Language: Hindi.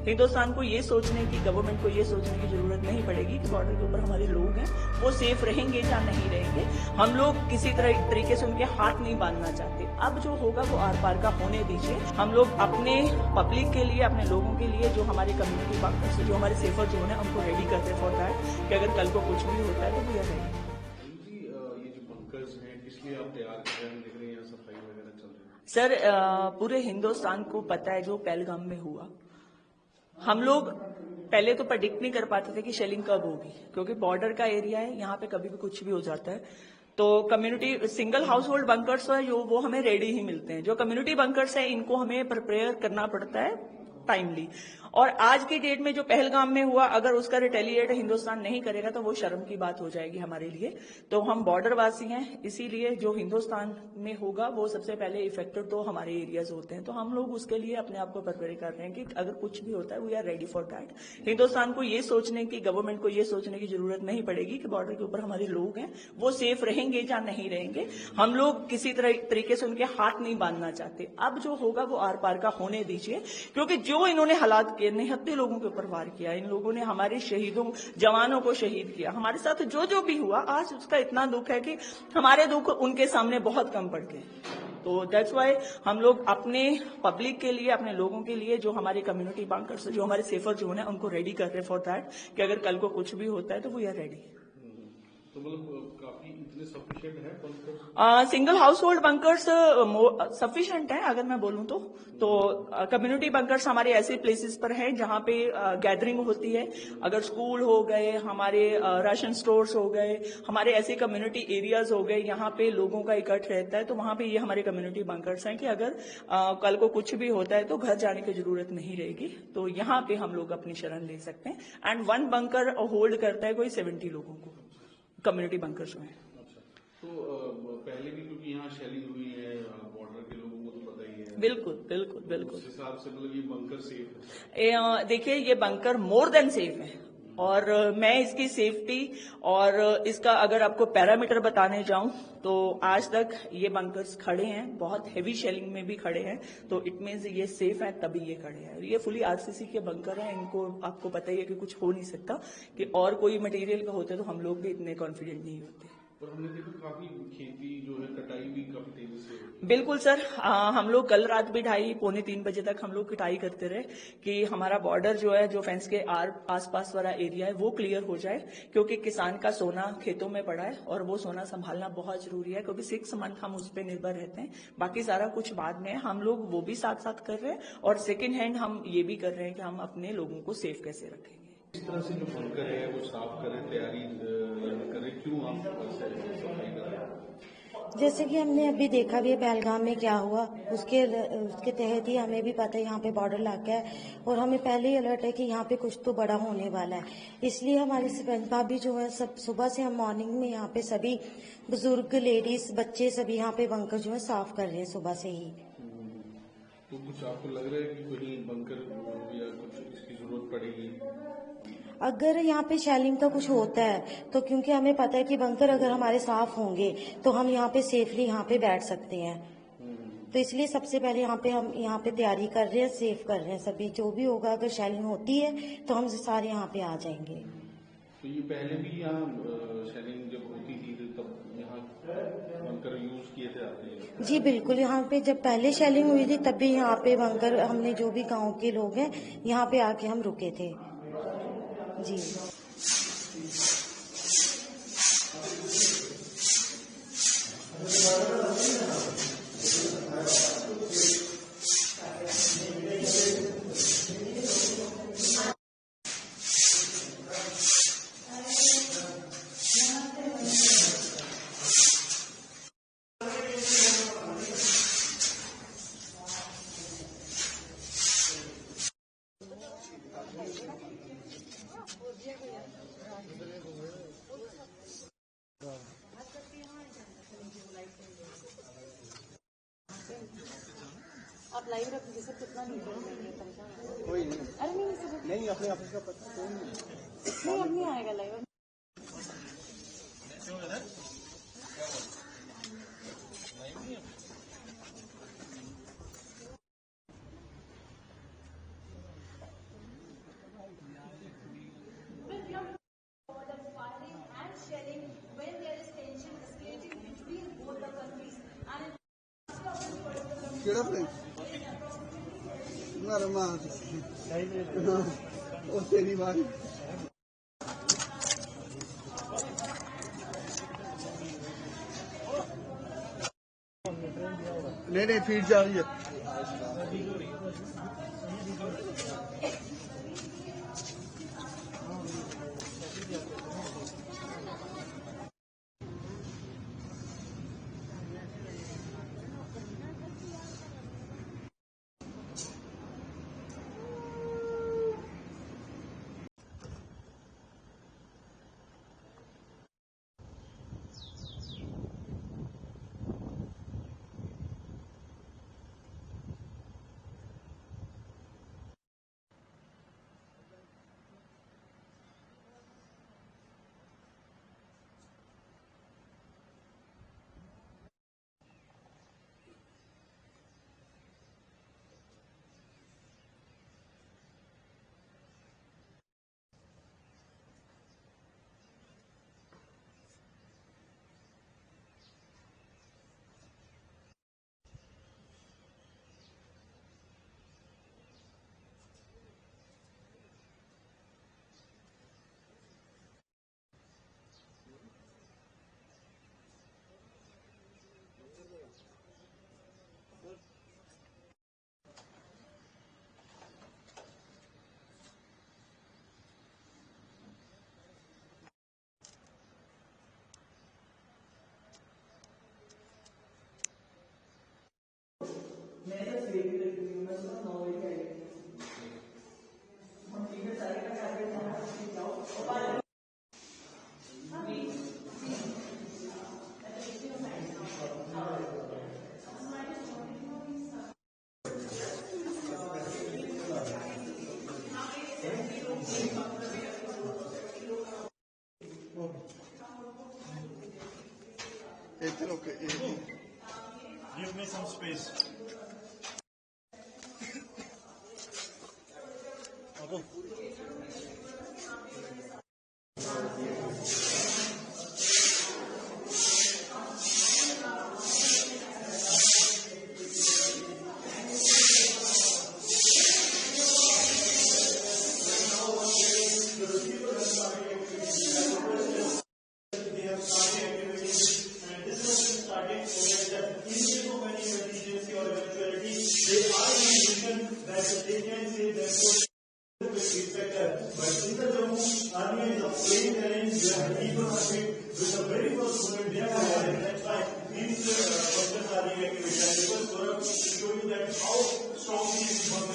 हिंदुस्तान को ये सोचने की, गवर्नमेंट को ये सोचने की जरूरत नहीं पड़ेगी कि बॉर्डर के ऊपर हमारे लोग हैं वो सेफ रहेंगे या नहीं रहेंगे। हम लोग किसी तरीके से उनके हाथ नहीं बांधना चाहते। अब जो होगा वो आर पार का होने दीजिए। हम लोग अपने पब्लिक के लिए, अपने लोगों के लिए, जो हमारे कम्युनिटी पार्टनर्स, जो हमारे सेफर जोन है, उनको रेडी करते हैं फॉर दैट कि अगर कल को कुछ भी होता है तो वी आर रेडी। ये जो बंकर्स हैं किसलिए आप तैयार कर रहे हैं? देख रहे हैं यहाँ सफाई वगैरह चल रही है। सर, पूरे हिंदुस्तान को पता है जो पहलगाम में हुआ। हम लोग पहले तो प्रेडिक्ट नहीं कर पाते थे कि शेलिंग कब होगी, क्योंकि बॉर्डर का एरिया है, यहाँ पे कभी भी कुछ भी हो जाता है। तो community single house hold bunkers है जो वो हमें रेडी ही मिलते हैं। जो कम्युनिटी बंकर्स है इनको हमें प्रिपेयर करना पड़ता है टाइमली। और आज की डेट में जो पहलगाम में हुआ, अगर उसका रिटेलिएट हिंदुस्तान नहीं करेगा तो वो शर्म की बात हो जाएगी हमारे लिए। तो हम बॉर्डर वासी हैं, इसीलिए जो हिंदुस्तान में होगा वो सबसे पहले इफेक्टेड तो हमारे एरियाज होते हैं। तो हम लोग उसके लिए अपने आप को प्रिपेयर कर रहे हैं कि अगर कुछ भी होता है we are ready for that. Hindustan को ये सोचने की, गवर्नमेंट को ये सोचने की जरूरत नहीं पड़ेगी कि बॉर्डर के ऊपर हमारे लोग हैं वो सेफ रहेंगे या नहीं रहेंगे। हम लोग किसी तरीके से उनके हाथ नहीं बांधना चाहते। अब जो होगा वो आर पार का होने दीजिए, क्योंकि जो इन्होंने हालात किए, निहत्ते लोगों के ऊपर वार किया, इन लोगों ने हमारे शहीदों, जवानों को शहीद किया। हमारे साथ जो भी हुआ आज उसका इतना दुख है कि हमारे दुख उनके सामने बहुत कम पड़ गए। तो दैट्स वाई हम लोग अपने पब्लिक के लिए, अपने लोगों के लिए, जो हमारे कम्युनिटी बंकर्स, जो हमारे सेफर जोन है, उनको रेडी कर रहे हैं फॉर दैट कि अगर कल को कुछ भी होता है तो वी आर रेडी। तो मतलब काफी इतने सफिशिएंट है bunkers? Single house hold bunkers sufficient है अगर मैं बोलूं तो कम्युनिटी बंकर्स हमारे ऐसे प्लेसेस पर हैं जहां पे गैदरिंग होती है। अगर स्कूल हो गए, हमारे राशन स्टोर्स हो गए, हमारे ऐसे कम्युनिटी एरियाज हो गए, यहाँ पे लोगों का इकट्ठ रहता है, तो वहां पे ये हमारे कम्युनिटी बंकर्स हैं कि अगर कल को कुछ भी होता है तो घर जाने की जरूरत नहीं रहेगी। तो यहाँ पे हम लोग अपनी शरण ले सकते हैं। एंड वन बंकर होल्ड करता है कोई 70 लोगों को, कम्युनिटी बंकर्स में। अच्छा, तो पहले भी क्योंकि यहाँ शेलिंग हुई है, बॉर्डर के लोगों को तो पता ही है। बिल्कुल बिल्कुल बिल्कुल। उस हिसाब से मतलब ये बंकर सेफ है? देखिए, ये बंकर मोर देन सेफ है। और मैं इसकी सेफ्टी और इसका अगर आपको पैरामीटर बताने जाऊं तो आज तक ये बंकर्स खड़े हैं, बहुत हेवी शेलिंग में भी खड़े हैं, तो इट मीन्स ये सेफ है तभी ये खड़े हैं। ये फुली आरसीसी के बंकर हैं, इनको आपको पता ही है कि कुछ हो नहीं सकता। कि और कोई मटेरियल का होते तो हम लोग भी इतने कॉन्फिडेंट नहीं होते। और हमने देखा काफी खेती जो है, कटाई भी काफी तेजी से होती है। बिल्कुल सर, हम लोग कल रात भी 2:30-3 बजे तक हम लोग कटाई करते रहे कि हमारा बॉर्डर जो है, जो फेंस के आसपास वाला एरिया है वो क्लियर हो जाए, क्योंकि किसान का सोना खेतों में पड़ा है और वो सोना संभालना बहुत जरूरी है, क्योंकि 6 मंथ हम उस पर निर्भर रहते हैं। बाकी सारा कुछ बाद में हम लोग वो भी साथ साथ कर रहे हैं, और सेकेंड हैंड हम ये भी कर रहे हैं कि हम अपने लोगों को सेफ कैसे रखेंगे। इस तरह से जो बंकर है वो साफ करें, तैयारी करें, क्यों आप सफाई कर रहे हैं? जैसे कि हमने अभी देखा भी है पहलगाम में क्या हुआ, उसके तहत ही हमें भी पता है यहाँ पे बॉर्डर इलाका है और हमें पहले ही अलर्ट है कि यहाँ पे कुछ तो बड़ा होने वाला है। इसलिए हमारी सरपंच भाभी जो है, सब सुबह से हम मॉर्निंग में यहाँ पे सभी बुजुर्ग, लेडीज, बच्चे सभी यहाँ पे बंकर जो है साफ कर रहे हैं सुबह से ही। तो कुछ आपको लग रहा है कि कोई बंकर या कुछ इसकी जरूरत पड़ेगी? अगर यहाँ पे शेलिंग का कुछ होता है तो क्योंकि हमें पता है कि बंकर अगर हमारे साफ होंगे तो हम यहाँ पे सेफली यहाँ पे बैठ सकते हैं। तो इसलिए सबसे पहले हम यहाँ पे तैयारी कर रहे हैं, सेफ कर रहे हैं सभी। जो भी होगा, अगर शेलिंग होती है तो हम सारे यहाँ पे आ जाएंगे। तो ये पहले भी यहाँ शेलिंग जब होती थी तब यहाँ बंकर यूज किए थे आपने? जी बिल्कुल, यहाँ पे जब पहले शेलिंग हुई थी तब भी यहाँ पे बंकर, हमने जो भी गाँव के लोग हैं यहाँ पे आके हम रुके थे जी। आप लाइव रखिए सर, कितना नहीं कोई नहीं। अरे नहीं अपने ऑफिस का पता नहीं, अब नहीं आएगा लाइव। केड़ा फ्रेम ना रमा ओ तेरी बारी नहीं फीड जा रही है Okay. Give me some space. Strongly